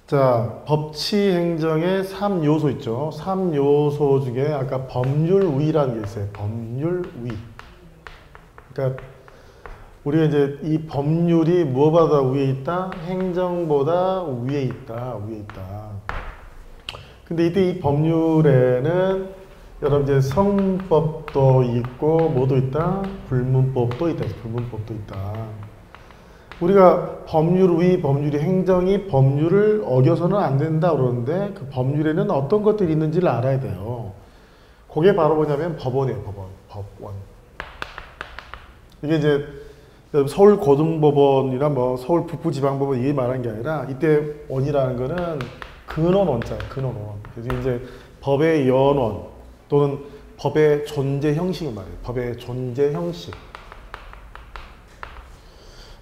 자, 법치 행정의 3요소 있죠. 3요소 중에 아까 법률위라는 게 있어요. 법률위. 그러니까 우리가 이제 이 법률이 무엇보다 위에 있다? 행정보다 위에 있다. 위에 있다. 근데 이때 이 법률에는 여러분 이제 성문법도 있고 뭐도 있다? 불문법도 있다. 불문법도 있다. 우리가 법률위, 법률이 행정이 법률을 어겨서는 안 된다 그러는데 그 법률에는 어떤 것들이 있는지를 알아야 돼요. 그게 바로 뭐냐면 법원이에요. 법원. 이게 이제 서울 고등법원이나 뭐 서울 북부지방법원 이게 말한 게 아니라 이때 원이라는 거는 근원 원자예요. 근원 원. 그래서 이제 법의 연원 또는 법의 존재 형식을 말해요. 법의 존재 형식.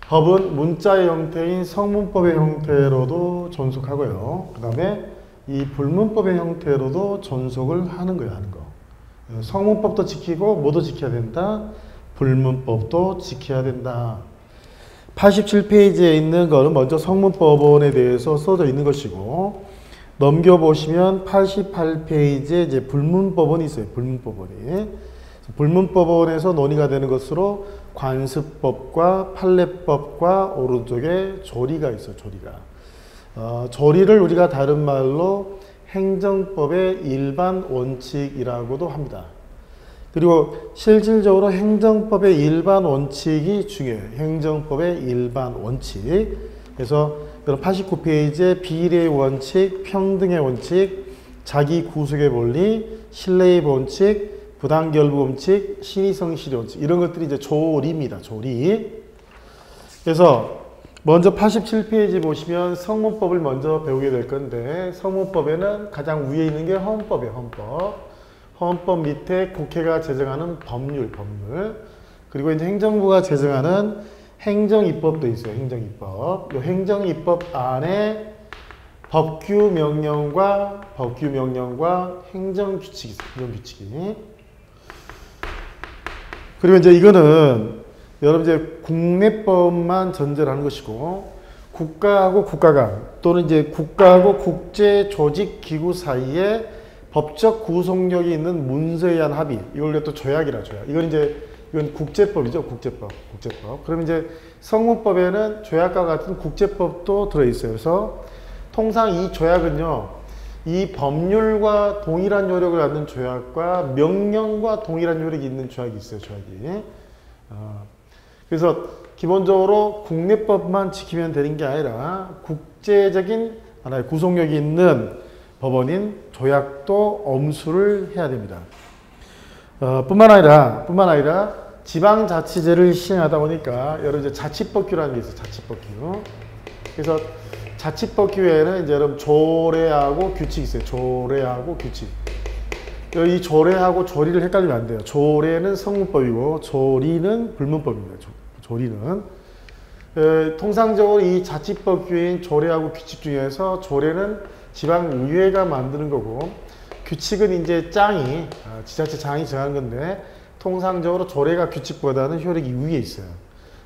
법은 문자의 형태인 성문법의 형태로도 존속하고요. 그 다음에 이 불문법의 형태로도 존속을 하는 거예요. 하는 거. 성문법도 지키고 뭐도 지켜야 된다? 불문법도 지켜야 된다. 87페이지에 있는 거는 먼저 성문법원에 대해서 써져 있는 것이고 넘겨보시면 88페이지에 이제 불문법원이 있어요. 불문법원이. 불문법원에서 논의가 되는 것으로 관습법과 판례법과 오른쪽에 조리가 있어요. 조리가. 조리를 우리가 다른 말로 행정법의 일반 원칙이라고도 합니다. 그리고 실질적으로 행정법의 일반 원칙이 중요해요. 행정법의 일반 원칙. 그래서 89페이지에 비례의 원칙, 평등의 원칙, 자기 구속의 원리, 신뢰의 원칙, 부당결부 원칙, 신의성실의 원칙 이런 것들이 이제 조리입니다. 조리. 그래서 먼저 87페이지 보시면 성문법을 먼저 배우게 될 건데 성문법에는 가장 위에 있는 게 헌법이에요. 헌법. 헌법 밑에 국회가 제정하는 법률. 그리고 이제 행정부가 제정하는 행정입법도 있어요. 행정입법. 이 행정입법 안에 법규명령과 행정규칙이 있어요. 행정규칙이. 그리고 이제 이거는 여러분 이제 국내법만 전제를 하는 것이고 국가하고 국가 간 또는 이제 국가하고 국제 조직 기구 사이에 법적 구속력이 있는 문서에 의한 합의 이걸 또 조약이라 조약. 이건 국제법이죠. 국제법. 그럼 이제 성문법에는 조약과 같은 국제법도 들어있어요. 그래서 통상 이 조약은요. 이 법률과 동일한 요력을 갖는 조약과 명령과 동일한 요력이 있는 조약이 있어요. 조약이. 그래서 기본적으로 국내법만 지키면 되는 게 아니라 국제적인 하나의 구속력이 있는 법원인 조약도 엄수를 해야 됩니다. 뿐만 아니라 지방자치제를 시행하다 보니까 여러 이제 자치법규라는 게 있어요. 자치법규. 그래서 자치법규에는 이제 여러분 조례하고 규칙이 있어요. 조례하고 규칙. 이 조례하고 조리를 헷갈리면 안 돼요. 조례는 성문법이고 조리는 불문법입니다. 조리는. 통상적으로 이 자치법규인 조례하고 규칙 중에서 조례는 지방의회가 만드는 거고 규칙은 이제 지자체 장이 정하는 건데 통상적으로 조례가 규칙보다는 효력이 위에 있어요.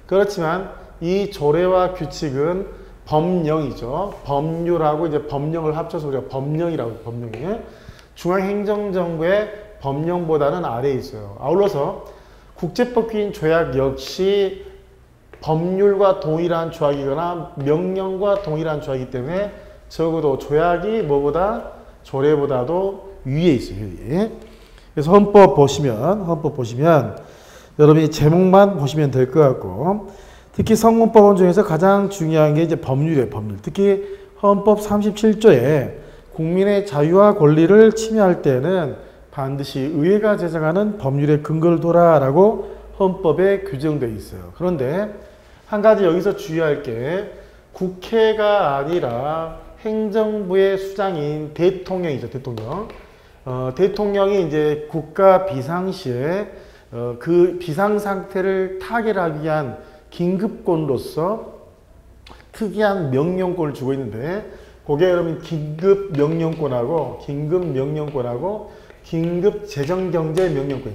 그렇지만 이 조례와 규칙은 법령이죠. 법률하고 이제 법령을 합쳐서 우리가 법령이라고 해요. 법령이. 중앙행정정부의 법령보다는 아래에 있어요. 아울러서 국제법규인 조약 역시 법률과 동일한 조약이거나 명령과 동일한 조약이기 때문에 적어도 조약이 뭐보다 조례보다도 위에 있어요. 위에. 그래서 헌법 보시면 여러분이 제목만 보시면 될 것 같고 특히 성문법원 중에서 가장 중요한 게 이제 법률이에요. 법률. 특히 헌법 37조에 국민의 자유와 권리를 침해할 때는 반드시 의회가 제정하는 법률의 근거를 둬라라고 헌법에 규정되어 있어요. 그런데 한 가지 여기서 주의할 게 국회가 아니라 행정부의 수장인 대통령이죠. 대통령. 대통령이 이제 국가 비상시에 그 비상 상태를 타결하기 위한 긴급권으로서 특이한 명령권을 주고 있는데 그게 여러분 긴급 재정경제 명령권.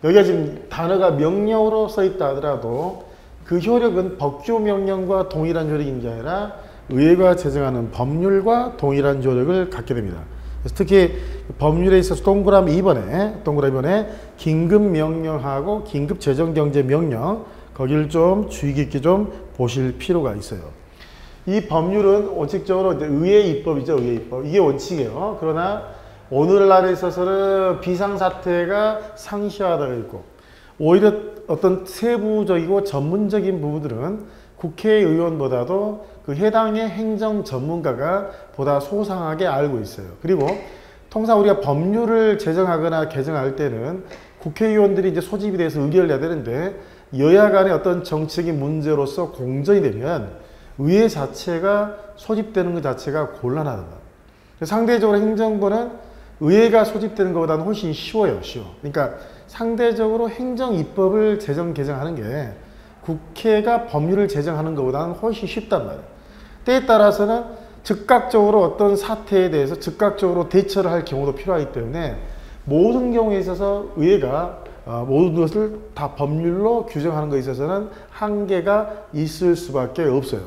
여기가 지금 단어가 명령으로 써 있다 하더라도 그 효력은 법규 명령과 동일한 효력인 게 아니라 의회가 제정하는 법률과 동일한 효력을 갖게 됩니다. 그래서 특히 법률에 있어서 동그라미 2번에 긴급 명령하고 긴급 재정경제 명령, 거기를 좀 주의 깊게 좀 보실 필요가 있어요. 이 법률은 원칙적으로 이제 의회 입법이죠. 의회 입법. 이게 원칙이에요. 그러나 오늘날에 있어서는 비상사태가 상시화되어 있고 오히려 어떤 세부적이고 전문적인 부분들은 국회의원보다도 그 해당의 행정 전문가가 보다 소상하게 알고 있어요. 그리고 통상 우리가 법률을 제정하거나 개정할 때는 국회의원들이 이제 소집이 돼서 의결을 해야 되는데 여야 간의 어떤 정치적인 문제로서 공전이 되면 의회 자체가 소집되는 것 자체가 곤란하다. 상대적으로 행정부는 의회가 소집되는 것보다는 훨씬 쉬워요. 그러니까 상대적으로 행정 입법을 제정 개정하는 게 국회가 법률을 제정하는 것보다는 훨씬 쉽단 말이에요. 때에 따라서는 즉각적으로 어떤 사태에 대해서 즉각적으로 대처를 할 경우도 필요하기 때문에 모든 경우에 있어서 의회가 모든 것을 다 법률로 규정하는 것에 있어서는 한계가 있을 수밖에 없어요.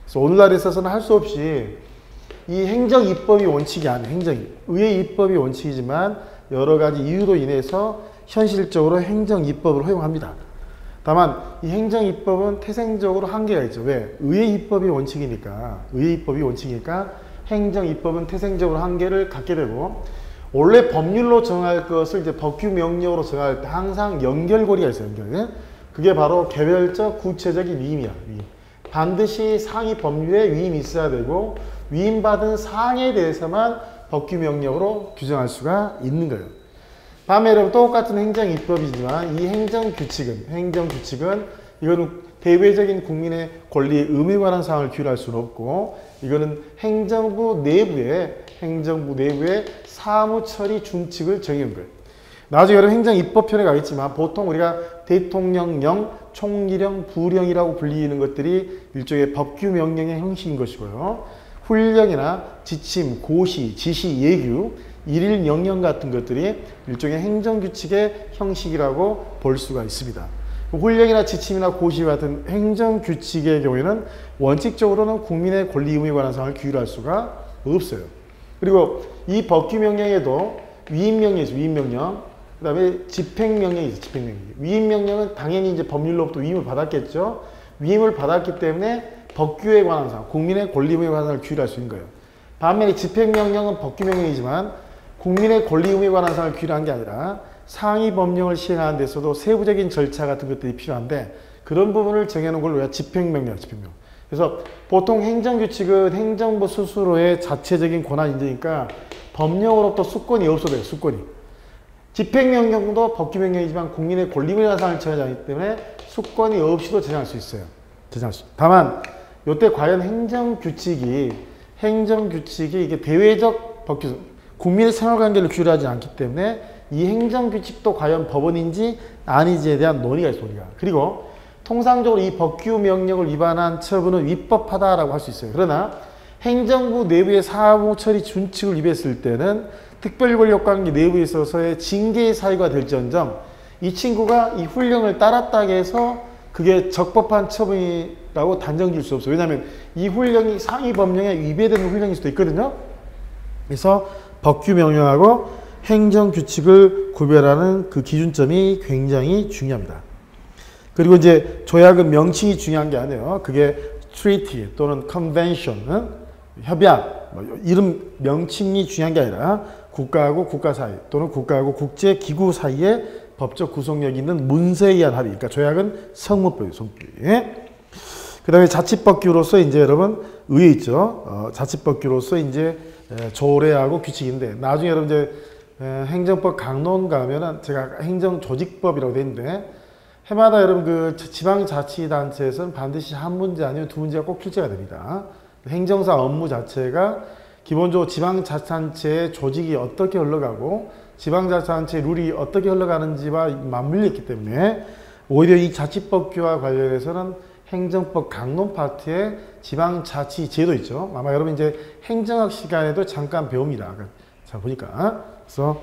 그래서 오늘날에 있어서는 할 수 없이 이 행정 입법이 원칙이 아니에요. 의회 입법이 원칙이지만 여러 가지 이유로 인해서 현실적으로 행정 입법을 허용합니다. 다만 이 행정 입법은 태생적으로 한계가 있죠. 왜? 의회 입법이 원칙이니까. 행정 입법은 태생적으로 한계를 갖게 되고 원래 법률로 정할 것을 이제 법규 명령으로 정할 때 항상 연결고리가 있어요. 그게 바로 개별적 구체적인 위임이야. 반드시 상위 법률에 위임이 있어야 되고 위임받은 사항에 대해서만 법규 명령으로 규정할 수가 있는 거예요. 다음에 여러분 똑같은 행정 입법이지만 이 행정규칙은 이거는 대외적인 국민의 권리의 의무에 관한 사항을 규율할 수는 없고 이거는 행정부 내부의 사무처리 준칙을 정해놓은 거예요. 나중에 여러분 행정입법편에 가겠지만 보통 우리가 대통령령, 총리령, 부령이라고 불리는 것들이 일종의 법규 명령의 형식인 것이고요. 훈령이나 지침, 고시, 지시, 예규, 일일 명령 같은 것들이 일종의 행정규칙의 형식이라고 볼 수가 있습니다. 훈령이나 지침이나 고시 같은 행정규칙의 경우에는 원칙적으로는 국민의 권리 의무에 관한 사항을 규율할 수가 없어요. 그리고 이 법규 명령에도 위임명령이 있어요. 위임명령. 그 다음에 집행명령이 있어요. 집행명령. 위임명령은 당연히 이제 법률로부터 위임을 받았겠죠. 위임을 받았기 때문에 법규에 관한 사항, 국민의 권리 의무에 관한 사항을 규율할 수 있는 거예요. 반면에 집행명령은 법규명령이지만 국민의 권리 의무에 관한 사항을 규율한 게 아니라 상위 법령을 시행하는 데서도 세부적인 절차 같은 것들이 필요한데 그런 부분을 정해놓은 걸 우리가 집행명령. 그래서 보통 행정규칙은 행정부 스스로의 자체적인 권한 인정이니까 법령으로부터 수권이 없어도 돼요. 집행명령도 법규명령이지만 국민의 권리 의무에 관한 사항을 정하지 때문에 수권이 없이도 제정할 수 있어요. 다만 이때 과연 행정규칙이 이게 대외적 법규, 국민의 생활관계를 규율하지 않기 때문에 이 행정규칙도 과연 법원인지 아니지에 대한 논의가 있어요. 그리고 통상적으로 이 법규 명령을 위반한 처분은 위법하다라고 할 수 있어요. 그러나 행정부 내부의 사무처리 준칙을 위반했을 때는 특별권력관계 내부에 있어서의 징계의 사유가 될지언정 이 친구가 이 훈령을 따랐다 해서 그게 적법한 처분이라고 단정지을 수 없어요. 왜냐하면 이 훈령이 상위 법령에 위배되는 훈령일 수도 있거든요. 그래서 법규 명령하고 행정규칙을 구별하는 그 기준점이 굉장히 중요합니다. 그리고 이제 조약은 명칭이 중요한 게 아니에요. 그게 treaty 또는 convention, 협약, 이름 명칭이 중요한 게 아니라 국가하고 국가 사이 또는 국가하고 국제기구 사이에 법적 구속력이 있는 문서에 의한 합의. 그러니까 조약은 성문법이에요. 그 다음에 자치법규로서 이제 여러분 의회 있죠. 자치법규로서 이제 조례하고 규칙인데 나중에 여러분 이제 행정법 강론 가면은 제가 행정조직법이라고 돼 있는데 해마다 여러분 그 지방자치단체에서는 반드시 한 문제 아니면 두 문제가 꼭 출제가 됩니다. 행정사 업무 자체가 기본적으로 지방자치단체의 조직이 어떻게 흘러가고 지방자치단체의 룰이 어떻게 흘러가는지와 맞물려 있기 때문에 오히려 이 자치법규와 관련해서는 행정법 강론 파트에 지방자치 제도 있죠. 아마 여러분 이제 행정학 시간에도 잠깐 배웁니다. 자 보니까 그래서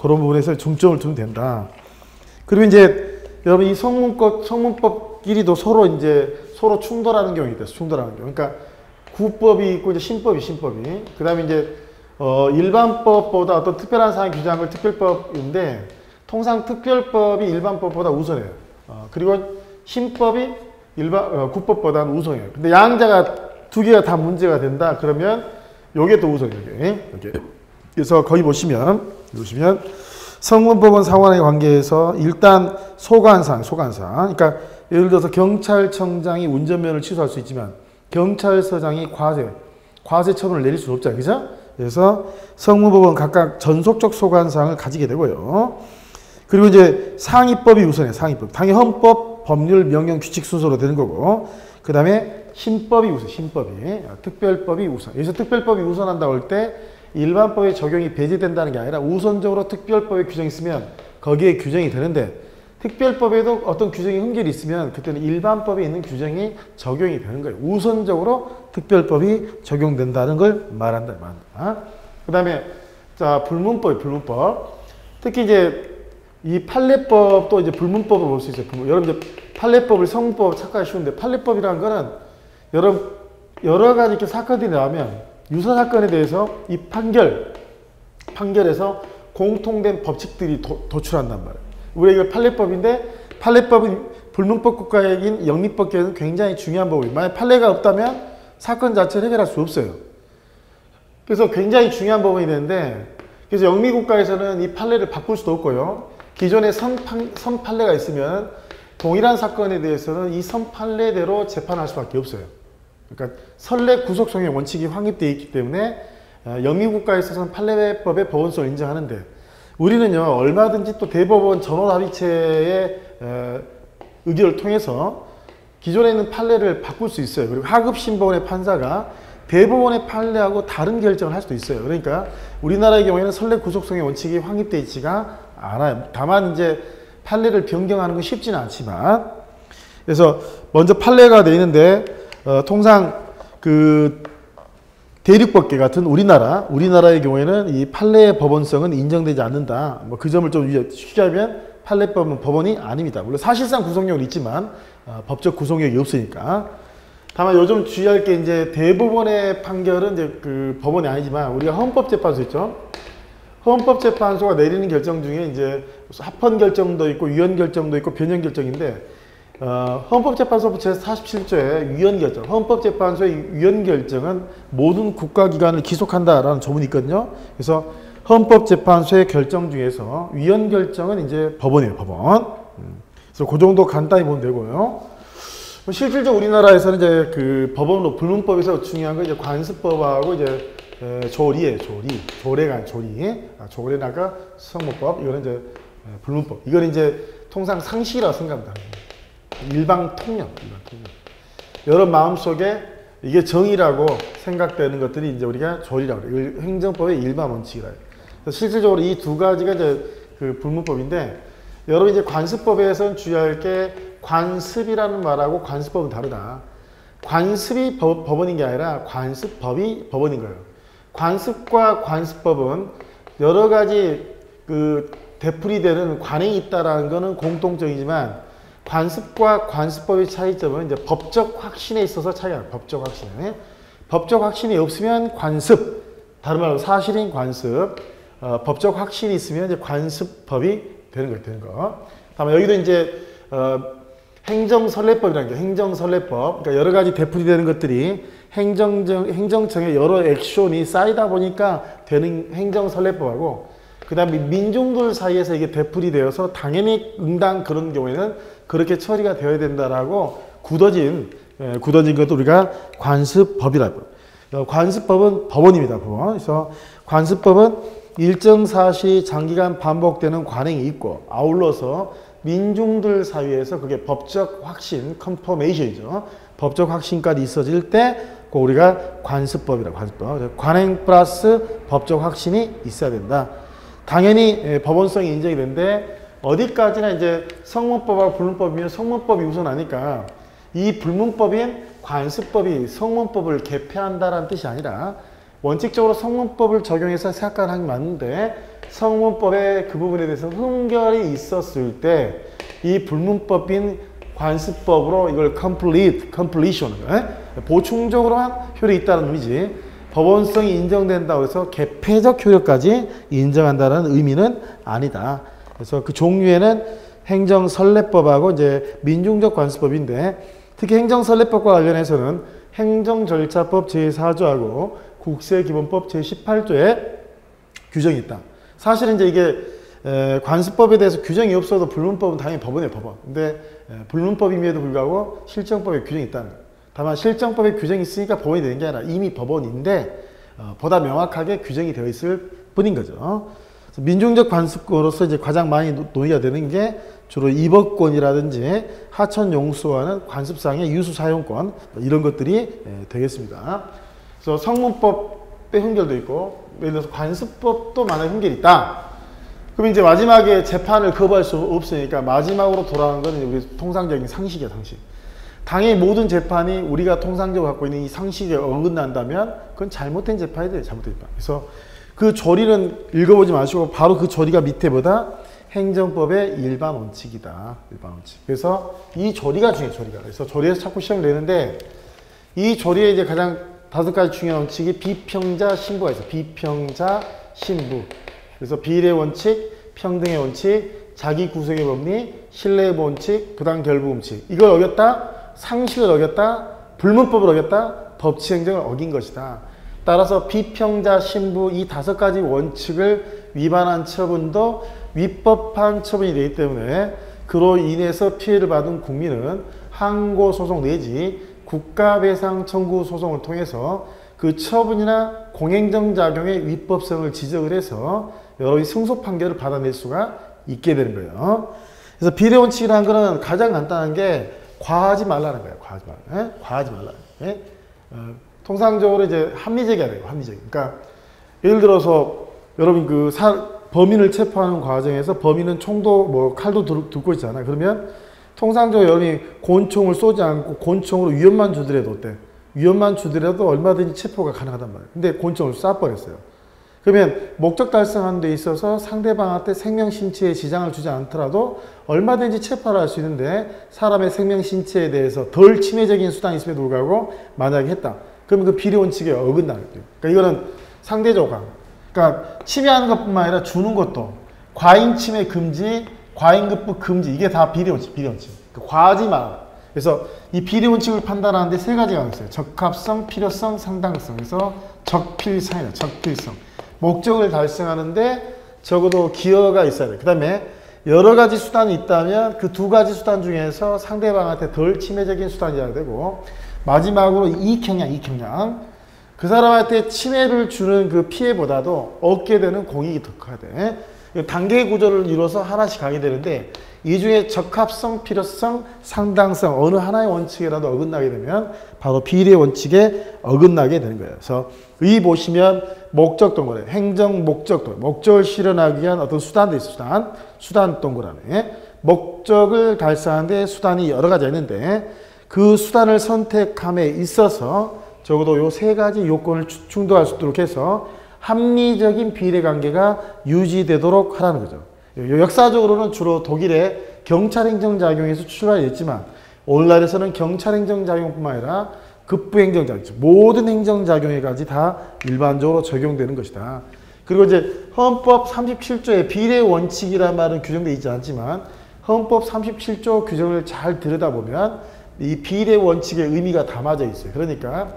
그런 부분에서 중점을 두면 된다. 그리고 이제 여러분 이 성문법 법끼리도 서로 충돌하는 경우가 있다. 충돌하는 경우. 그러니까 구법이 있고 이제 신법이. 그다음에 이제 일반법보다 어떤 특별한 사항 규정한 걸 특별법인데 통상 특별법이 일반법보다 우선해요. 그리고 신법이 구법보다는 우선해요. 근데 양자가 두 개가 다 문제가 된다. 그러면 요게 또 우선이에요. 이렇게. 그래서 거기 보시면 성문법원 상환의 관계에서 일단 소관사항. 그러니까 예를 들어서 경찰청장이 운전면허를 취소할 수 있지만 경찰서장이 과세 처분을 내릴 수는 없잖아요. 그죠? 그래서 성문법원 각각 전속적 소관사항을 가지게 되고요. 그리고 이제 상위법이 우선해요. 상위법. 당연히 헌법, 법률, 명령, 규칙 순서로 되는 거고 그 다음에 신법이 우선. 특별법이 우선. 여기서 특별법이 우선한다고 할 때 일반법의 적용이 배제된다는 게 아니라 우선적으로 특별법에 규정이 있으면 거기에 규정이 되는데 특별법에도 어떤 규정이 흠결이 있으면 그때는 일반법에 있는 규정이 적용이 되는 거예요. 우선적으로 특별법이 적용된다는 걸 말한다. 그 다음에 자 불문법. 특히 이제 이 판례법도 이제 불문법을 볼 수 있어요. 여러분 이제 판례법을 성문법 착각하기 쉬운데 판례법이라는 거는 여러 가지 이렇게 사건들이 나오면 유사 사건에 대해서 이 판결에서 공통된 법칙들이 도출한단 말이에요. 우리가 이거 판례법인데 판례법은 불문법 국가이긴 영미법계에는 굉장히 중요한 법이에요. 만약 판례가 없다면 사건 자체를 해결할 수 없어요. 그래서 굉장히 중요한 법원이 되는데 그래서 영미국가에서는 이 판례를 바꿀 수도 없고요. 기존에 선판례가 있으면 동일한 사건에 대해서는 이 선판례대로 재판할 수밖에 없어요. 그러니까 선례 구속성의 원칙이 확립되어 있기 때문에 영미국가에 있어서는 판례법의 법원성을 인정하는데 우리는요 얼마든지 또 대법원 전원합의체의 의결을 통해서 기존에 있는 판례를 바꿀 수 있어요. 그리고 하급심법원의 판사가 대법원의 판례하고 다른 결정을 할 수도 있어요. 그러니까 우리나라의 경우에는 선례 구속성의 원칙이 확립되어 있지가 않아요. 다만 이제 판례를 변경하는 건 쉽지는 않지만 그래서 먼저 판례가 돼 있는데 통상 그 대륙법계 같은 우리나라의 경우에는 이 판례의 법원성은 인정되지 않는다. 뭐 그 점을 좀 취하면 판례법은 법원이 아닙니다. 물론 사실상 구속력은 있지만 법적 구속력이 없으니까. 다만 요즘 주의할 게 이제 대법원의 판결은 이제 그 법원이 아니지만 우리가 헌법재판소 있죠. 헌법재판소가 내리는 결정 중에 이제 합헌 결정도 있고 위헌 결정도 있고 변형 결정인데 헌법재판소 제47조의 위헌 결정, 헌법재판소의 위헌 결정은 모든 국가기관을 기속한다라는 조문이 있거든요. 그래서 헌법재판소의 결정 중에서 위헌 결정은 이제 법원이에요, 법원. 그래서 그 정도 간단히 보면 되고요. 실질적으로 우리나라에서는 이제 그 법원으로 불문법에서 중요한 건 이제 관습법하고 이제 조례가 조례나가 성문법, 이거는 이제 불문법. 이건 이제 통상 상식이라고 생각합니다. 일방 통념. 여러 마음속에 이게 정의라고 생각되는 것들이 이제 우리가 조리라고 그래요. 행정법의 일반 원칙이라 해요. 실질적으로 이 두 가지가 이제 그 불문법인데, 여러분 이제 관습법에서는 주의할 게 관습이라는 말하고 관습법은 다르다. 관습이 법원인 게 아니라 관습법이 법원인 거예요. 관습과 관습법은 여러 가지 그 되풀이되는 관행이 있다라는 것은 공통점이지만 관습과 관습법의 차이점은 이제 법적 확신에 있어서 차이가 나요. 법적 확신. 법적 확신이 없으면 관습, 다른 말로 사실인 관습, 법적 확신이 있으면 이제 관습법이 되는 거. 다만 여기도 이제 행정선례법이라는 게 행정선례법. 그러니까 여러 가지 되풀이되는 것들이 행정청의 여러 액션이 쌓이다 보니까 되는 행정선례법하고, 그 다음에 민중들 사이에서 이게 되풀이되어서 당연히 응당 그런 경우에는 그렇게 처리가 되어야 된다라고 굳어진 것도 우리가 관습법이라고. 관습법은 법원입니다, 법원. 그래서 관습법은 일정 사실이 장기간 반복되는 관행이 있고, 아울러서 민중들 사이에서 그게 법적 확신, 컨퍼메이션이죠. 법적 확신까지 있어질 때, 그 우리가 관습법이라고, 관습법. 관행 플러스 법적 확신이 있어야 된다. 당연히 법원성이 인정이 되는데, 어디까지나 이제 성문법하고 불문법이면 성문법이 우선하니까, 이 불문법인 관습법이 성문법을 개폐한다라는 뜻이 아니라, 원칙적으로 성문법을 적용해서 생각하는 게 맞는데, 성문법의 그 부분에 대해서 흠결이 있었을 때 이 불문법인 관습법으로 이걸 completion, 보충적으로만 효력이 있다는 의미지, 법원성이 인정된다고 해서 개폐적 효력까지 인정한다는 의미는 아니다. 그래서 그 종류에는 행정선례법하고 이제 민중적 관습법인데, 특히 행정선례법과 관련해서는 행정절차법 제4조하고 국세기본법 제18조에 규정이 있다. 사실은 이제 이게 관습법에 대해서 규정이 없어도 불문법은 당연히 법원이에요, 법원. 근데 불문법임에도 불구하고 실정법에 규정이 있다는 거예요. 다만 실정법에 규정이 있으니까 법원이 되는 게 아니라 이미 법원인데 보다 명확하게 규정이 되어 있을 뿐인 거죠. 민중적 관습권으로서 이제 가장 많이 논의가 되는 게 주로 입법권이라든지 하천 용수와는 관습상의 유수 사용권, 이런 것들이 되겠습니다. 그래서 성문법의 훈결도 있고, 예를 들어서 관습법도 많은 훈결이 있다. 그럼 이제 마지막에 재판을 거부할 수 없으니까 마지막으로 돌아오는 건 우리 통상적인 상식이야, 상식. 당연히 모든 재판이 우리가 통상적으로 갖고 있는 이 상식에 어긋난다면 그건 잘못된 재판이 돼요, 잘못된 재판. 그래서 그 조리는 읽어보지 마시고 바로 그 조리가 밑에 보다 행정법의 일반 원칙이다. 일반 원칙. 그래서 이 조리가 중요해요, 조리가. 그래서 조리에서 자꾸 시험을 내는데, 이 조리에 이제 가장 5가지 중요한 원칙이 비평자 신부가 있어요. 비평자 신부. 그래서 비례 원칙, 평등의 원칙, 자기 구속의 법리, 신뢰의 원칙, 부당결부 원칙. 이걸 어겼다, 상식을 어겼다, 불문법을 어겼다, 법치 행정을 어긴 것이다. 따라서 비평자 신부 이 5가지 원칙을 위반한 처분도 위법한 처분이 되기 때문에 그로 인해서 피해를 받은 국민은 항고소송 내지 국가배상 청구 소송을 통해서 그 처분이나 공행정작용의 위법성을 지적을 해서 여러 승소 판결을 받아낼 수가 있게 되는 거예요. 그래서 비례원칙이라는 거는 가장 간단한 게 과하지 말라는 거예요. 과하지 말라. 과하지 말라. 통상적으로 이제 합리적이어야 돼요. 합리적. 그러니까 예를 들어서 여러분 그 범인을 체포하는 과정에서 범인은 총도 뭐 칼도 들고 있잖아요. 그러면 통상적으로 여러분이 권총을 쏘지 않고 권총으로 위협만 주더라도 어때? 위협만 주더라도 얼마든지 체포가 가능하단 말이에요. 근데 권총을 쏴버렸어요. 그러면 목적 달성하는 데 있어서 상대방한테 생명 신체에 지장을 주지 않더라도 얼마든지 체포를 할 수 있는데 사람의 생명 신체에 대해서 덜 침해적인 수단이 있음에도 불구하고 만약에 했다. 그러면 그 비례 원칙에 어긋나는 거예요. 그러니까 이거는 상대적 강. 그러니까 침해하는 것뿐만 아니라 주는 것도 과잉 침해 금지, 과잉급부 금지, 이게 다 비례 원칙, 비례 원칙. 그러니까 과하지 마. 그래서 이 비례 원칙을 판단하는데 3가지가 있어요. 적합성, 필요성, 상당성. 그래서 적필성이에요. 적필성. 목적을 달성하는데 적어도 기여가 있어야 돼요. 그 다음에 여러 가지 수단이 있다면 그 2가지 수단 중에서 상대방한테 덜 침해적인 수단이어야 되고, 마지막으로 이익형량, 이익형량. 그 사람한테 침해를 주는 그 피해보다도 얻게 되는 공익이 더 커야 돼. 단계 구조를 이뤄서 하나씩 가게 되는데, 이 중에 적합성, 필요성, 상당성 어느 하나의 원칙이라도 어긋나게 되면 바로 비례 원칙에 어긋나게 되는 거예요. 그래서 의 보시면 목적 동그라미, 행정 목적 동그라미, 목적을 실현하기 위한 어떤 수단도 있어요. 수단 동그라미. 목적을 달성하는데 수단이 여러 가지가 있는데 그 수단을 선택함에 있어서 적어도 요 3가지 요건을 충족할 수 있도록 해서 합리적인 비례관계가 유지되도록 하라는 거죠. 역사적으로는 주로 독일의 경찰행정작용에서 출발했지만 오늘날에서는 경찰행정작용뿐만 아니라 급부행정작용, 모든 행정작용에까지 다 일반적으로 적용되는 것이다. 그리고 이제 헌법 37조에 비례원칙이라는 말은 규정되어 있지 않지만 헌법 37조 규정을 잘 들여다보면 이 비례원칙의 의미가 담아져 있어요. 그러니까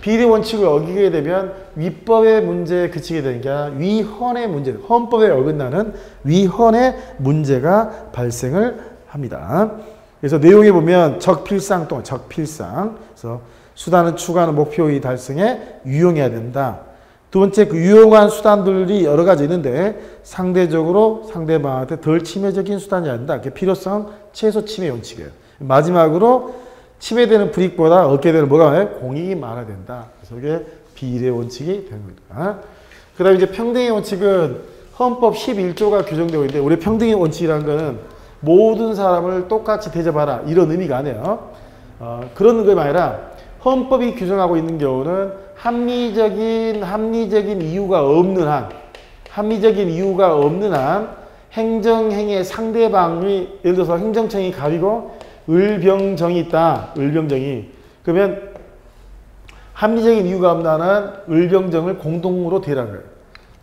비례원칙을 어기게 되면 위법의 문제에 그치게 되는 게 아니라 위헌의 문제, 헌법에 어긋나는 위헌의 문제가 발생을 합니다. 그래서 내용에 보면 적필상 또는 적필상, 그래서 수단은 추구하는 목표의 달성에 유용해야 된다. 2번째, 그 유용한 수단들이 여러 가지 있는데 상대적으로 상대방한테 덜 침해적인 수단이어야 된다. 그게 필요성, 최소 침해 원칙이에요. 마지막으로 침해되는 불이익보다 얻게 되는 뭐가 많아요? 공익이 많아야 된다. 그래서 이게 비례 원칙이 되는 겁니다. 그 다음에 이제 평등의 원칙은 헌법 11조가 규정되고 있는데, 우리 평등의 원칙이라는 거는 모든 사람을 똑같이 대접하라 이런 의미가 아니에요. 그런 게 아니라 헌법이 규정하고 있는 경우는 합리적인 이유가 없는 한 행정행위의 상대방이, 예를 들어서 행정청이 갑이고 을병정이 있다. 을병정이. 그러면 합리적인 이유가 없나는 을병정을 공동으로 대라는 거예요.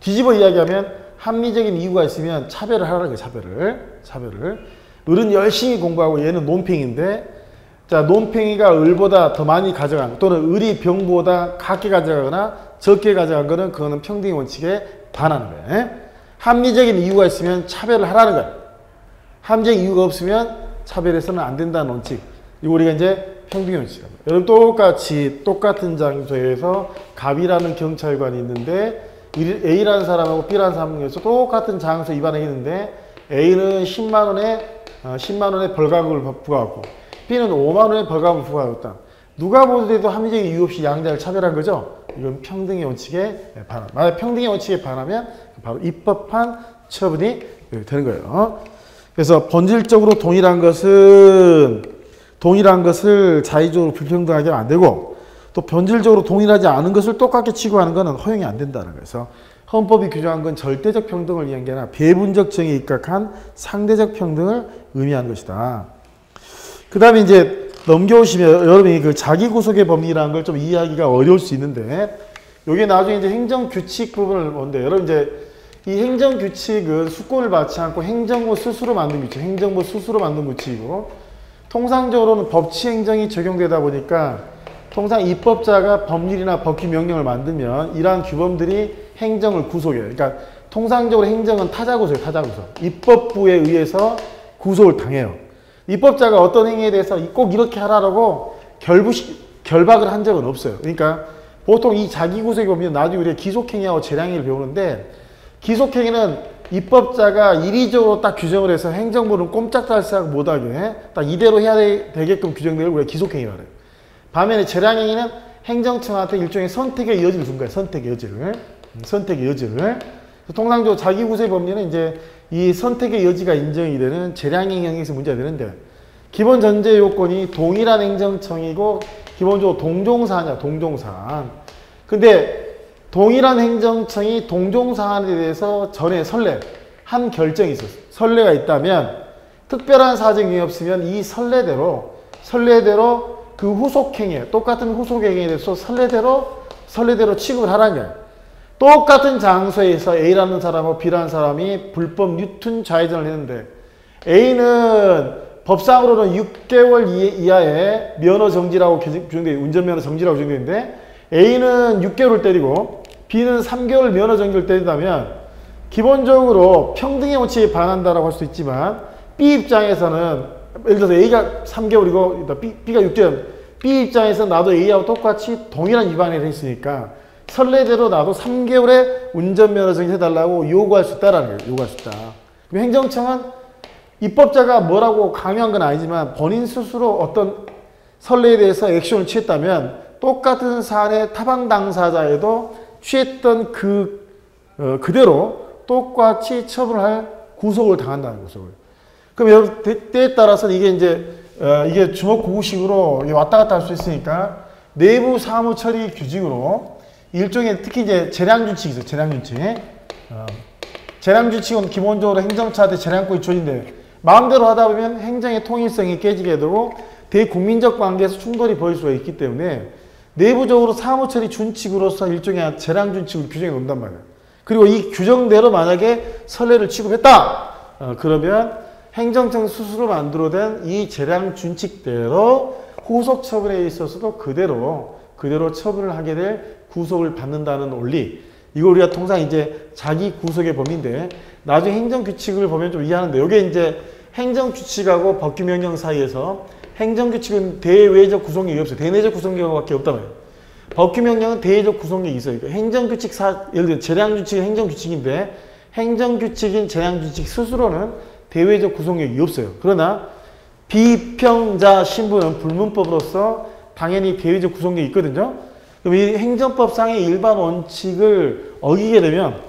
뒤집어 이야기하면 합리적인 이유가 있으면 차별을 하라는 거예요. 차별을. 을은 열심히 공부하고 얘는 논팽인데, 자, 논팽이가 을보다 더 많이 가져간, 또는 을이 병보다 같게 가져가거나 적게 가져간 거는 그거는 평등의 원칙에 반하는 거예요. 합리적인 이유가 있으면 차별을 하라는 거예요. 합리적인 이유가 없으면 차별해서는 안 된다는 원칙. 이거 우리가 이제 평등의 원칙이라고. 여러분 똑같은 장소에서 갑이라는 경찰관이 있는데 A라는 사람하고 B라는 사람에서 똑같은 장소에 입안했는데 A는 10만 원의 벌금을 부과하고 B는 5만 원의 벌금을 부과하였다. 누가 보더라도 합리적인 이유 없이 양자를 차별한 거죠. 이건 평등의 원칙에 반함. 만약 평등의 원칙에 반하면 바로 입법한 처분이 되는 거예요. 그래서 본질적으로 동일한 것을 자의적으로 불평등하게 하면 안 되고, 또 본질적으로 동일하지 않은 것을 똑같게 취급하는 것은 허용이 안 된다는 거예요. 그래서 헌법이 규정한 건 절대적 평등을 위한 게 아니라 배분적 정의에 입각한 상대적 평등을 의미하는 것이다. 그 다음에 이제 넘겨오시면 여러분이 그 자기구속의 법리라는 걸 좀 이해하기가 어려울 수 있는데, 이게 나중에 이제 행정규칙 부분을 보는데, 여러분 이제 이 행정규칙은 수권을 받지 않고 행정부 스스로 만든 규칙이고, 통상적으로는 법치행정이 적용되다 보니까 통상 입법자가 법률이나 법규명령을 만들면 이러한 규범들이 행정을 구속해요. 그러니까 통상적으로 행정은 타자구속이에요. 타자구속. 입법부에 의해서 구속을 당해요. 입법자가 어떤 행위에 대해서 꼭 이렇게 하라고 결박을 한 적은 없어요. 그러니까 보통 이 자기구속에 보면 나중에 우리가 기속행위하고 재량행위를 배우는데, 기속행위는 입법자가 이리적으로 딱 규정을 해서 행정부는 꼼짝달싹 못하게 딱 이대로 해야 되게끔 규정되는 걸 우리가 기속행위라고 해요. 반면에 재량행위는 행정청한테 일종의 선택의 여지를 준 거예요. 선택의 여지를. 통상적으로 자기구속의 법리는 이제 이 선택의 여지가 인정이 되는 재량행위에서 문제가 되는데, 기본 전제 요건이 동일한 행정청이고 기본적으로 동종사안이야. 동종사안. 근데 동일한 행정청이 동종사안에 대해서 전에 한 결정이 있었어. 선례가 있다면 특별한 사정이 없으면 이 선례대로 그 후속행위에, 똑같은 후속행위에 대해서 선례대로 취급을 하라는 거예요. 똑같은 장소에서 A라는 사람하고 B라는 사람이 불법 유턴 좌회전을 했는데, A는 법상으로는 6개월 이하의 면허 정지라고 규정돼, 운전면허 정지라고 규정되는데, A는 6개월을 때리고 B는 3개월 면허 정지를 때린다면 기본적으로 평등의 원칙에 반한다라고 할 수 있지만, B 입장에서는 예를 들어서 A가 3개월이고 B가 6개월, B 입장에서 나도 A하고 똑같이 동일한 위반을 했으니까 선례대로 나도 3개월의 운전면허 정지 해달라고 요구할 수 있다라는 거예요. 요구할 수 있다. 그럼 행정청은 입법자가 뭐라고 강요한 건 아니지만 본인 스스로 어떤 선례에 대해서 액션을 취했다면 똑같은 사안의 타방 당사자에도 취했던 그대로 똑같이 처분할 구속을 당한다는 구속을. 그럼 여러분 때에 따라서 이게 이제 이게 주먹구구식으로 왔다 갔다 할 수 있으니까 내부 사무 처리 규칙으로 일종의 특히 이제 재량준칙이 있어요. 재량준칙. 재량준칙은 기본적으로 행정처한테 재량권이 주어진데 마음대로 하다 보면 행정의 통일성이 깨지게 되고 대국민적 관계에서 충돌이 벌일 수가 있기 때문에 내부적으로 사무처리 준칙으로서 일종의 재량준칙을 규정해 놓는단 말이에요. 그리고 이 규정대로 만약에 선례를 취급했다. 그러면 행정청 스스로 만들어낸 이 재량준칙대로 후속 처분에 있어서도 그대로 처분을 하게 될 구속을 받는다는 원리. 이거 우리가 통상 이제 자기 구속의 범위인데 나중에 행정규칙을 보면 좀 이해하는데, 이게 이제 행정규칙하고 법규명령 사이에서 행정규칙은 대외적 구성력이 없어요. 대내적 구성력밖에 없단 말이에요. 법규명령은 대외적 구성력이 있어요. 그러니까 행정규칙 예를 들어 재량규칙은 행정규칙인데 행정규칙인 재량규칙 스스로는 대외적 구성력이 없어요. 그러나 비평자 신분은 불문법으로서 당연히 대외적 구성력이 있거든요. 그럼 이 행정법상의 일반 원칙을 어기게 되면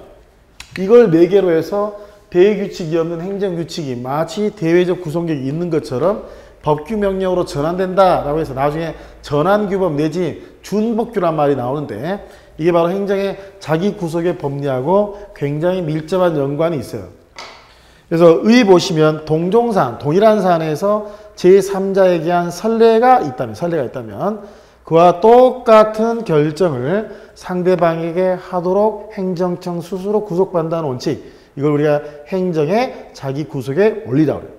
이걸 매개로 해서 대외규칙이 없는 행정규칙이 마치 대외적 구성력이 있는 것처럼 법규명령으로 전환된다라고 해서 나중에 전환규범 내지 준법규란 말이 나오는데, 이게 바로 행정의 자기구속의 법리하고 굉장히 밀접한 연관이 있어요. 그래서 의 보시면 동종사안, 동일한 사안에서 제3자에게 한 선례가 있다면 그와 똑같은 결정을 상대방에게 하도록 행정청 스스로 구속받는다는 원칙, 이걸 우리가 행정의 자기 구속에 원리라고 해요.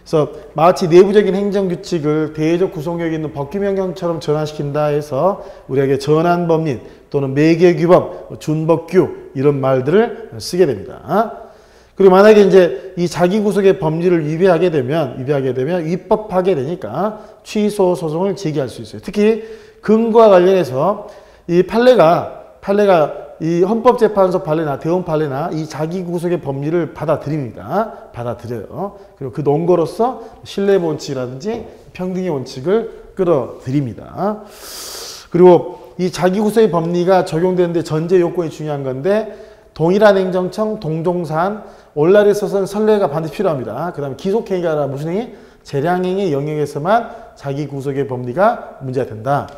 그래서 마치 내부적인 행정규칙을 대외적 구속력 있는 법규명령처럼 전환시킨다 해서 우리에게 전환법린 또는 매개규범, 준법규 이런 말들을 쓰게 됩니다. 그리고 만약에 이제 이 자기 구속의 법리를 위배하게 되면 위법하게 되니까 취소 소송을 제기할 수 있어요. 특히 금과 관련해서 이 판례가 이 헌법재판소 판례나 대원 판례나 이 자기 구속의 법리를 받아들여요. 그리고 그 논거로서 신뢰 원칙이라든지 평등의 원칙을 끌어들입니다. 그리고 이 자기 구속의 법리가 적용되는데 전제 요건이 중요한 건데 동일한 행정청, 동종사안, 올날에 있어서는 선례가 반드시 필요합니다. 그 다음에 기속행위가 아니라 무슨 행위? 재량행위 영역에서만 자기 구속의 법리가 문제가 된다.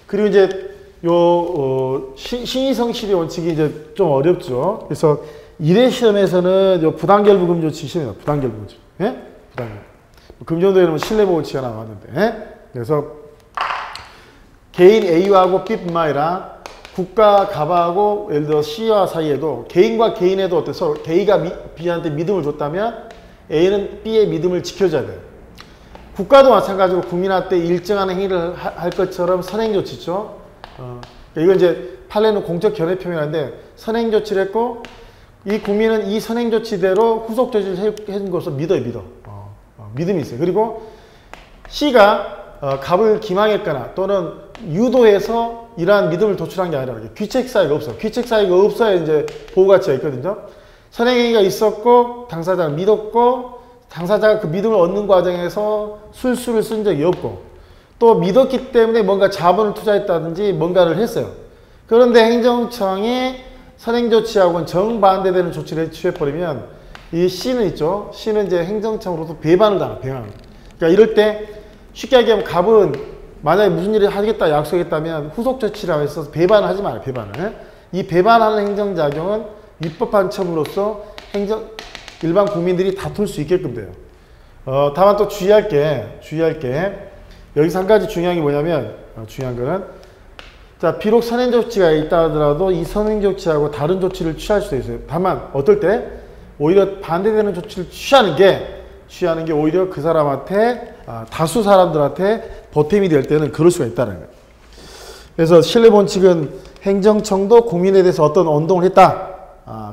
그리고 이제 신의성실의 원칙이 이제 좀 어렵죠. 그래서 1회 시험에서는 부당결부 금지 원칙이 시험이다. 부당결부 금지. 예? 부당결부. 금전도에는 신뢰보호 원칙이 하나 나왔는데. 그래서 개인 A하고 B뿐만 아니라 국가 갑하고 예를 들어 C와 사이에도 개인과 개인에도 어때? 서로 A가 B한테 믿음을 줬다면 A는 B의 믿음을 지켜줘야 돼요. 국가도 마찬가지로 국민한테 일정한 행위를 할 것처럼 선행조치죠. 이건 이제 판례는 공적 견해표현인데 선행조치를 했고 이 국민은 이 선행조치대로 후속조치를 해준 것을 믿어요. 믿음이 있어요. 그리고 C가 갑을 기망했거나 또는 유도해서 이러한 믿음을 도출한 게 아니라 귀책사유가 없어. 귀책사유가 없어야 이제 보호가치가 있거든요. 선행행위가 있었고 당사자를 믿었고 당사자가 그 믿음을 얻는 과정에서 술수를 쓴 적이 없고 또 믿었기 때문에 뭔가 자본을 투자했다든지 뭔가를 했어요. 그런데 행정청이 선행조치하고는 정반대되는 조치를 취해버리면 이 C는 있죠. C는 이제 행정청으로서 배반을 당해요. 그러니까 이럴 때 쉽게 얘기하면 갑은 만약에 무슨 일을 하겠다 약속했다면 후속조치라고 해서 배반을 하지 말아요. 배반을. 이 배반하는 행정작용은 위법한 처분으로서 일반 국민들이 다툴 수 있게끔 돼요. 다만 또 주의할 게 여기서 한 가지 중요한 게 뭐냐면 중요한 거는 자 비록 선행조치가 있다 하더라도 이 선행조치하고 다른 조치를 취할 수도 있어요. 다만 어떨 때 오히려 반대되는 조치를 취하는 게 오히려 그 사람한테 다수 사람들한테 보탬이 될 때는 그럴 수가 있다는 거예요. 그래서 신뢰본칙은 행정청도 국민에 대해서 어떤 운동을 했다.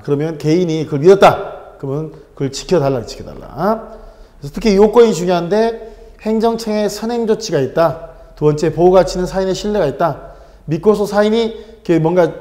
그러면 개인이 그걸 믿었다. 그러면 그걸 지켜달라. 그래서 특히 요건이 중요한데 행정청에 선행조치가 있다. 두 번째 보호가치 있는 사인의 신뢰가 있다. 믿고서 사인이 뭔가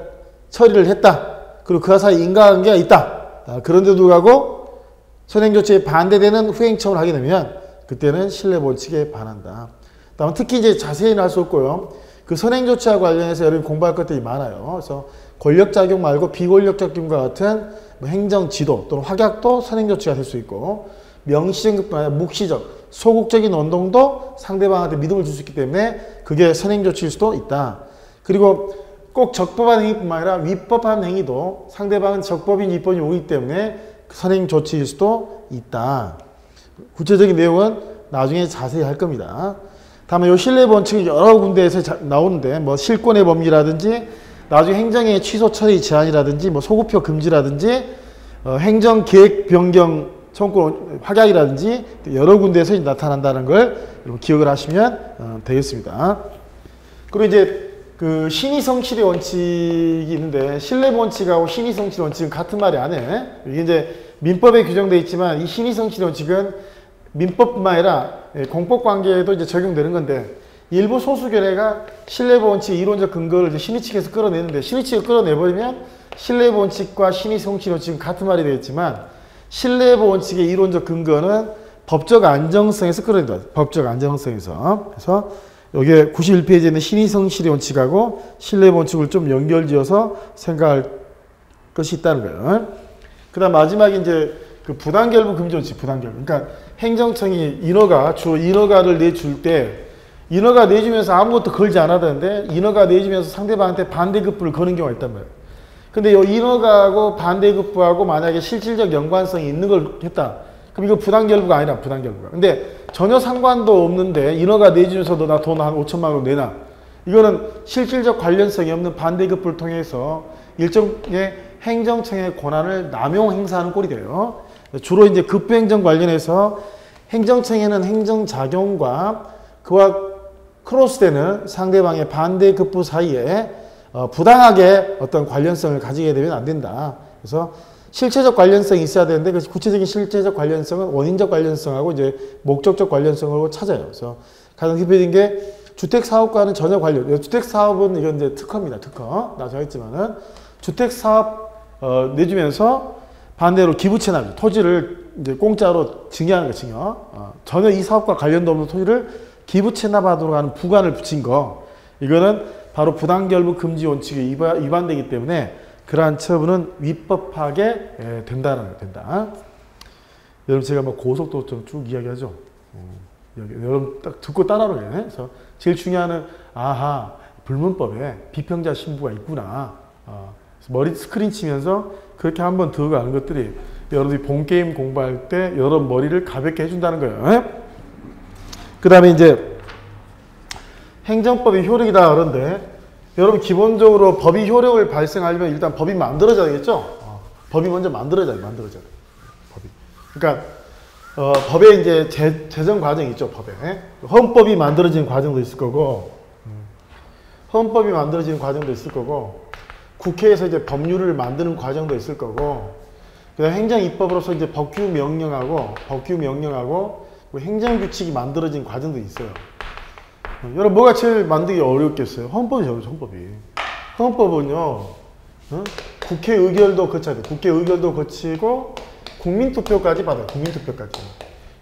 처리를 했다. 그리고 그와 사이 인과관계가 있다. 그런데도 불구하고 선행조치에 반대되는 후행청을 하게 되면 그때는 신뢰본칙에 반한다. 다음 특히 이제 자세히는 할 수 없고요. 그 선행조치와 관련해서 여러분 공부할 것들이 많아요. 그래서 권력작용 말고 비권력작용과 같은 행정지도 또는 확약도 선행조치가 될 수 있고 명시적인 것뿐 아니라 묵시적, 소극적인 운동도 상대방한테 믿음을 줄 수 있기 때문에 그게 선행조치일 수도 있다. 그리고 꼭 적법한 행위뿐만 아니라 위법한 행위도 상대방은 적법인 위법이 오기 때문에 선행조치일 수도 있다. 구체적인 내용은 나중에 자세히 할 겁니다. 다만 이 신뢰본칙이 여러 군데에서 나오는데 뭐 실권의 범위라든지 나중에 행정의 취소 처리 제한이라든지 뭐 소급표 금지라든지 행정 계획 변경 청구 확약이라든지 여러 군데에서 나타난다는 걸 여러분 기억을 하시면 되겠습니다. 그리고 이제 그 신의성실의 원칙이 있는데 신뢰본칙하고 신의성실의 원칙은 같은 말이 아니에요. 이게 이제 민법에 규정되어 있지만 이 신의성실의 원칙은 민법뿐만 아니라 공법관계에도 이제 적용되는 건데 일부 소수 견해가 신뢰본칙의 이론적 근거를 이제 신의 측에서 끌어내는데 신의 측을 끌어내버리면 신뢰본칙과 신의성실의 원칙은 같은 말이 되겠지만 신뢰본칙의 이론적 근거는 법적 안정성에서 끌어낸다. 법적 안정성에서. 그래서 여기에 91페이지에 있는 신의성실의 원칙하고 신뢰본칙을 좀 연결지어서 생각할 것이 있다는 거예요. 그 다음 마지막에 이제 그 부당결부 금지 원칙, 부당결부. 그러니까 행정청이 주로 인허가를 내줄 때 인허가 내주면서 아무것도 걸지 않았는데 인허가 내주면서 상대방한테 반대급부를 거는 경우가 있단 말이에요. 근데 이 인허가하고 반대급부하고 만약에 실질적 연관성이 있는 걸 했다. 그럼 이거 부당결부가 아니라 부당결부가. 근데 전혀 상관도 없는데 인허가 내주면서도 나 돈 한 5천만 원 내놔. 이거는 실질적 관련성이 없는 반대급부를 통해서 일종의 행정청의 권한을 남용 행사하는 꼴이 돼요. 주로 이제 급부행정 관련해서 행정청에는 행정작용과 그와 크로스되는 상대방의 반대급부 사이에 부당하게 어떤 관련성을 가지게 되면 안 된다. 그래서 실체적 관련성이 있어야 되는데 그 구체적인 실체적 관련성은 원인적 관련성하고 이제 목적적 관련성으로 찾아요. 그래서 가장 대표적인 게 주택사업과는 전혀 관련. 주택사업은 이건 이제 특허입니다. 특허. 나중에 했지만은 주택사업 내주면서 반대로 기부채납, 토지를 이제 공짜로 증여하는 거 증여. 전혀 이 사업과 관련도 없는 토지를 기부채납하도록 하는 부관을 붙인 거. 이거는 바로 부당결부 금지 원칙에 위반되기 때문에 그러한 처분은 위법하게 된다는 거 된다. 여러분 제가 뭐 고속도로 좀 쭉 이야기하죠. 여러분 딱 듣고 따라오게. 그래서 제일 중요한 아하 불문법에 비평자 신부가 있구나. 머리 스크린 치면서 그렇게 한번 더 가는 것들이 여러분들이 본게임 공부할 때 여러분 머리를 가볍게 해준다는 거예요. 그 다음에 이제 행정법이 효력이다 그런데 여러분 기본적으로 법이 효력을 발생하려면 일단 법이 만들어져야 되겠죠? 법이 먼저 만들어져야 돼. 법이. 그러니까 법에 이제 제정 과정이 있죠. 법에. 헌법이 만들어지는 과정도 있을 거고 헌법이 만들어지는 과정도 있을 거고 국회에서 이제 법률을 만드는 과정도 있을 거고 그다음 행정입법으로서 이제 법규명령하고 행정규칙이 만들어진 과정도 있어요. 여러분 뭐가 제일 만들기 어렵겠어요? 헌법이죠. 헌법이. 헌법은요. 국회 의결도 거쳐야 돼. 국회 의결도 거치고 국민투표까지 받아요. 국민투표까지.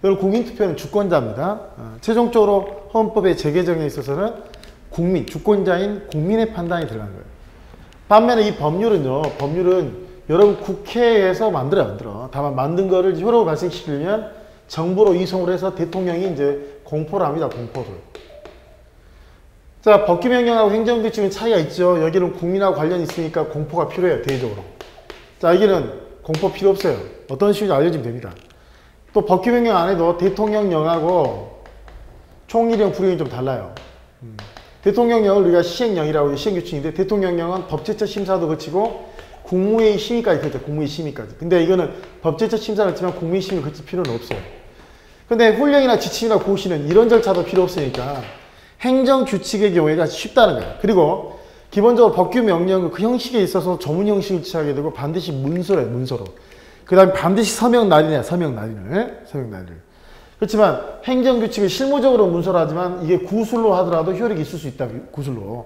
여러분 국민투표는 주권자입니다. 최종적으로 헌법의 재개정에 있어서는 주권자인 국민의 판단이 들어가는 거예요. 반면에 이 법률은 여러분 국회에서 만들어. 다만 만든 거를 효력을 발생시키려면 정부로 이송을 해서 대통령이 이제 공포를 합니다. 공포를. 자, 법규명령하고 행정규칙은 차이가 있죠. 여기는 국민하고 관련이 있으니까 공포가 필요해요. 대외적으로. 자, 여기는 공포 필요 없어요. 어떤 식인지 알려주면 됩니다. 또 법규명령 안에도 대통령령하고 총리령, 부령이 좀 달라요. 대통령령을 우리가 시행령이라고 시행규칙인데 대통령령은 법제처 심사도 거치고 국무회의 심의까지 거쳐. 국무회의 심의까지. 근데 이거는 법제처 심사를 했지만 국무회의 심의를 거칠 필요는 없어요. 근데 훈령이나 지침이나 고시는 이런 절차도 필요 없으니까 행정규칙의 경우에가 쉽다는 거예요. 그리고 기본적으로 법규명령은 그 형식에 있어서 조문 형식을 취하게 되고 반드시 문서래요. 문서로. 그 다음에 반드시 서명 날인해요. 서명 날인을. 그렇지만 행정규칙을 실무적으로 문서로 하지만 이게 구술로 하더라도 효력이 있을 수 있다. 구술로.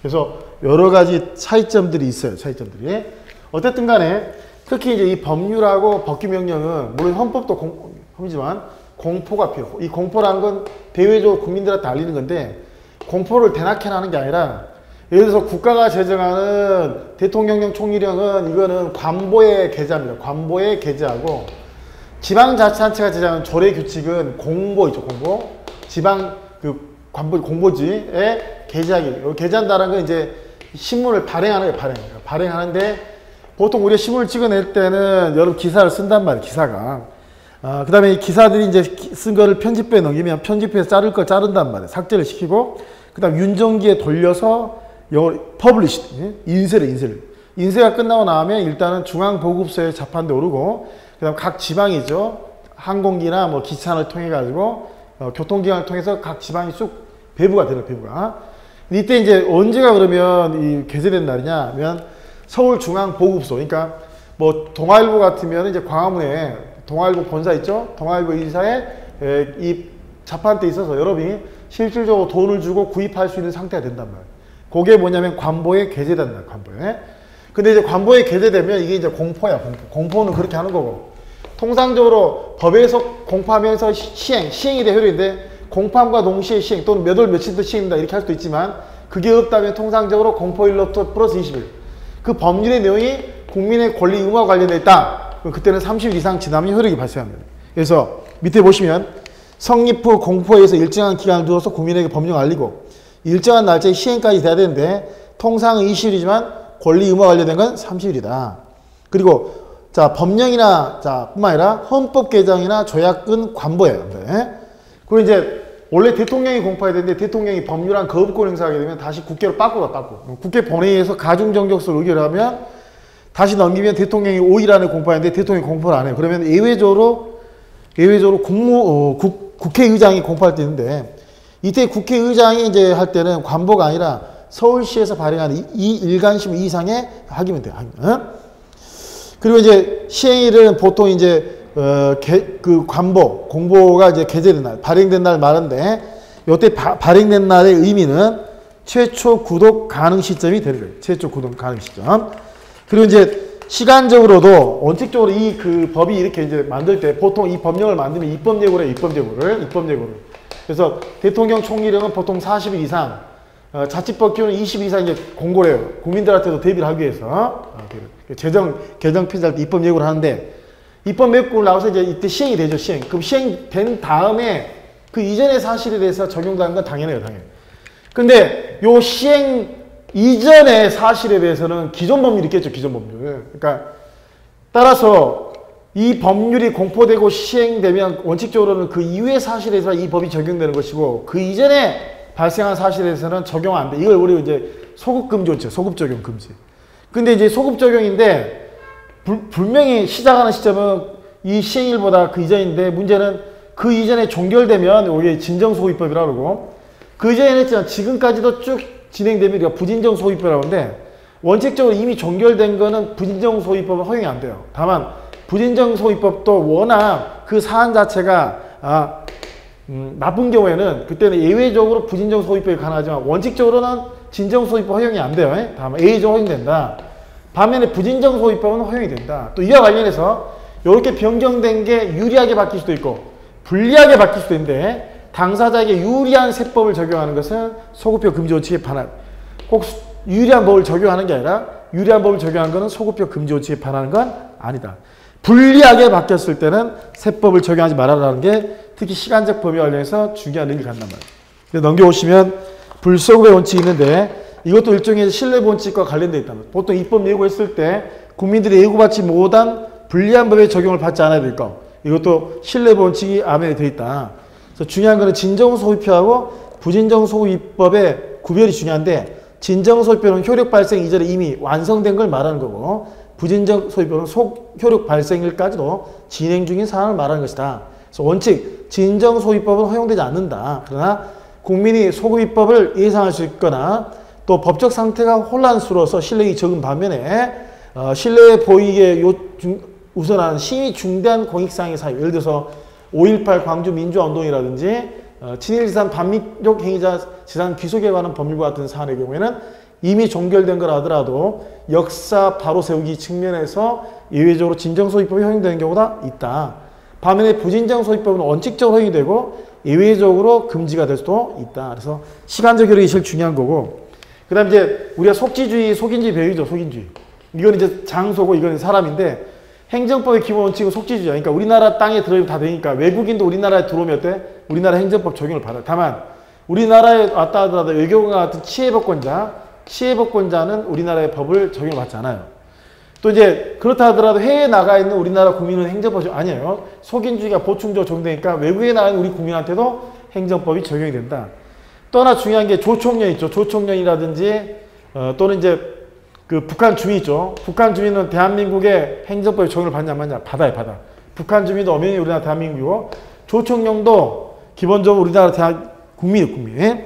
그래서 여러 가지 차이점들이 있어요. 차이점들이. 어쨌든 간에 특히 이제 이 법률하고 법규명령은 물론 헌법도 헌이지만 공포가 필요하고 이 공포라는 건 대외적으로 국민들한테 알리는 건데 공포를 대낮게 하는 게 아니라 예를 들어서 국가가 제정하는 대통령령 총리령은 이거는 관보의 계좌입니다. 관보의 계좌하고 지방자치단체가 제정하는 조례규칙은 공보이죠. 공보. 지방 공보지의 계좌기. 계좌한다는 건 이제 신문을 발행하는 거예요. 발행하는데 보통 우리가 신문을 찍어낼 때는 여러 기사를 쓴단 말이에요. 기사가. 그 다음에 이 기사들이 이제 쓴 거를 편집부에 넘기면 편집부에서 자를 걸 자른단 말이에요. 삭제를 시키고 그 다음 윤정기에 돌려서 퍼블리시 인쇄가 끝나고 나면 일단은 중앙보급소에 자판대 오르고 그 다음 각 지방이죠. 항공기나 뭐 기차를 통해 가지고 교통기관을 통해서 각 지방이 쑥 배부가 되는 배부가. 이때 이제 언제가 그러면 이 개최된 날이냐 하면 서울중앙보급소. 그러니까 뭐 동아일보 같으면 이제 광화문에 동아일보 본사 있죠? 동아일보 이사에 이 자판대에 있어서 여러분이 실질적으로 돈을 주고 구입할 수 있는 상태가 된단 말이에요. 그게 뭐냐면 관보에 게재된다. 관보에. 근데 이제 관보에 게재되면 이게 이제 공포야. 공포는 그렇게 하는 거고. 통상적으로 법에서 공포하면서 시행이 돼 효력인데 공포함과 동시에 시행 또는 몇 월 며칠 더 시행된다 이렇게 할 수도 있지만 그게 없다면 통상적으로 공포일로부터 플러스 20일. 그 법률의 내용이 국민의 권리 의무와 관련되어 있다. 그때는 30일 이상 지나면 효력이 발생합니다. 그래서 밑에 보시면 성립 후 공포에 의해서 일정한 기간을 두어서 국민에게 법령을 알리고 일정한 날짜에 시행까지 돼야 되는데 통상은 20일이지만 권리 의무와 관련된 건 30일이다. 그리고 자, 법령이나, 자, 뿐만 아니라 헌법 개정이나 조약은 관보예요. 네. 그리고 이제 원래 대통령이 공포해야 되는데 대통령이 법률안 거부권 행사하게 되면 다시 국회로 빠꾸다. 국회 본회의에서 가중정적설 의결하면 다시 넘기면 대통령이 5일 안에 공포하는데 대통령이 공포를 안 해요. 그러면 예외적으로 국회의장이 공포할 때 있는데 이때 국회의장이 이제 할 때는 관보가 아니라 서울시에서 발행한 이 일간심 이상의 하기면 돼요. 그리고 이제 시행일은 보통 이제 그 관보, 공보가 이제 게재된 날, 발행된 날 말인데, 요때 발행된 날의 의미는 최초 구독 가능 시점이 되는 거예요. 최초 구독 가능 시점. 그리고 이제 시간적으로도 원칙적으로 이 그 법이 이렇게 이제 만들 때 보통 이 법령을 만들면 입법예고를 해요. 입법예고를. 그래서 대통령 총리령은 보통 40일 이상, 자치법 기준은 20일 이상 이제 공고를 해요. 국민들한테도 대비를 하기 위해서. 개정 필요할 때 입법예고를 하는데, 입법 예고를 나와서 이제 이때 시행이 되죠, 시행. 그럼 시행된 다음에 그 이전의 사실에 대해서 적용되는 건 당연해요, 당연히. 근데 요 시행 이전의 사실에 대해서는 기존 법률이 있겠죠, 기존 법률. 그러니까 따라서 이 법률이 공포되고 시행되면 원칙적으로는 그 이후의 사실에 대해서 이 법이 적용되는 것이고 그 이전에 발생한 사실에 대해서는 적용 안 돼. 이걸 우리 이제 소급금지죠, 소급 적용 금지. 근데 이제 소급 적용인데 분명히 시작하는 시점은 이 시행일보다 그 이전인데 문제는 그 이전에 종결되면 이게 진정소위법이라고 그러고 그 이전에 했지만 지금까지도 쭉 진행되면 우리가 부진정소위법이라고 하는데 원칙적으로 이미 종결된 거는 부진정소위법은 허용이 안 돼요. 다만 부진정소위법도 워낙 그 사안 자체가 나쁜 경우에는 그때는 예외적으로 부진정소위법이 가능하지만 원칙적으로는 진정소위법 허용이 안 돼요. 다만 예외적으로 허용된다. 반면에 부진정소위법은 허용이 된다. 또 이와 관련해서 이렇게 변경된 게 유리하게 바뀔 수도 있고 불리하게 바뀔 수도 있는데 당사자에게 유리한 세법을 적용하는 것은 소급표 금지 원칙에 반할. 꼭 유리한 법을 적용하는 게 아니라 유리한 법을 적용하는 것은 소급표 금지 원칙에 반하는 건 아니다. 불리하게 바뀌었을 때는 세법을 적용하지 말아라는 게 특히 시간적 범위 관련해서 중요한 의미를 갖는단 말이에요. 넘겨오시면 불소급의 원칙이 있는데 이것도 일종의 신뢰 원칙과 관련되어 있다. 보통 입법 예고했을 때 국민들이 예고받지 못한 불리한 법의 적용을 받지 않아야 될 거. 이것도 신뢰 원칙이 안에 되어 있다. 그래서 중요한 거는 진정소위법하고 부진정소위법의 구별이 중요한데 진정소위법은 효력 발생 이전에 이미 완성된 걸 말하는 거고 부진정소위법은 효력 발생일까지도 진행 중인 사안을 말하는 것이다. 그래서 원칙 진정소위법은 허용되지 않는다. 그러나 국민이 소급입법을 예상할 수 있거나 또 법적 상태가 혼란스러워서 신뢰이 적은 반면에 신뢰 보이게 우선하는 심히 중대한 공익사항의 사유, 예를 들어서 5.18 광주 민주화운동이라든지 친일지산 반민족 행위자 지산 귀속에 관한 법률과 같은 사안의 경우에는 이미 종결된 걸 하더라도 역사 바로 세우기 측면에서 예외적으로 진정소위법이 허용되는 경우가 있다. 반면에 부진정소위법은 원칙적으로 허용이 되고 예외적으로 금지가 될 수도 있다. 그래서 시간적 효력이 제일 중요한 거고 그 다음 이제 우리가 속지주의, 속인주의 배우죠. 속인주의. 이건 이제 장소고 이건 사람인데 행정법의 기본 원칙은 속지주의야. 그러니까 우리나라 땅에 들어오면 다 되니까 외국인도 우리나라에 들어오면 어때? 우리나라 행정법 적용을 받아요. 다만 우리나라에 왔다 하더라도 외교관 같은 치해법권자는 우리나라의 법을 적용을 받지 않아요. 또 이제 그렇다 하더라도 해외에 나가 있는 우리나라 국민은 행정법이 아니에요. 속인주의가 보충적으로 적용되니까 외국에 나가 있는 우리 국민한테도 행정법이 적용이 된다. 또 하나 중요한 게 조총련 있죠. 조총련이라든지 또는 이제 그 북한 주민 있죠. 북한 주민은 대한민국의 행정법에 적용을 받냐 안 받냐? 받아요, 받아. 북한 주민도 엄연히 우리나라 대한민국이고 조총련도 기본적으로 우리나라 국민.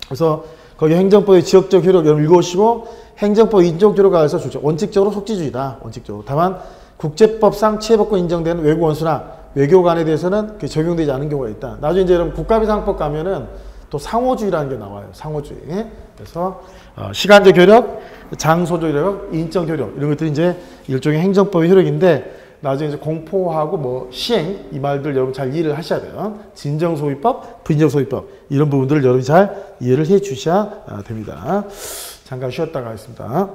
그래서 거기 행정법의 지역적 효력 여러분 읽어보시고 행정법 인정 조례가 해서 좋죠. 원칙적으로 속지주의다. 원칙적으로. 다만 국제법상 치해법권 인정되는 외국 원수나 외교관에 대해서는 적용되지 않은 경우가 있다. 나중에 이제 여러분 국가비상법 가면은 또 상호주의라는 게 나와요. 상호주의. 그래서 시간적 효력, 장소적 효력, 인적 효력 이런 것들이 이제 일종의 행정법의 효력인데 나중에 이제 공포하고 뭐 시행 이 말들 여러분 잘 이해를 하셔야 돼요. 진정소위법, 부진정소위법 이런 부분들을 여러분이 잘 이해를 해 주셔야 됩니다. 잠깐 쉬었다가 하겠습니다.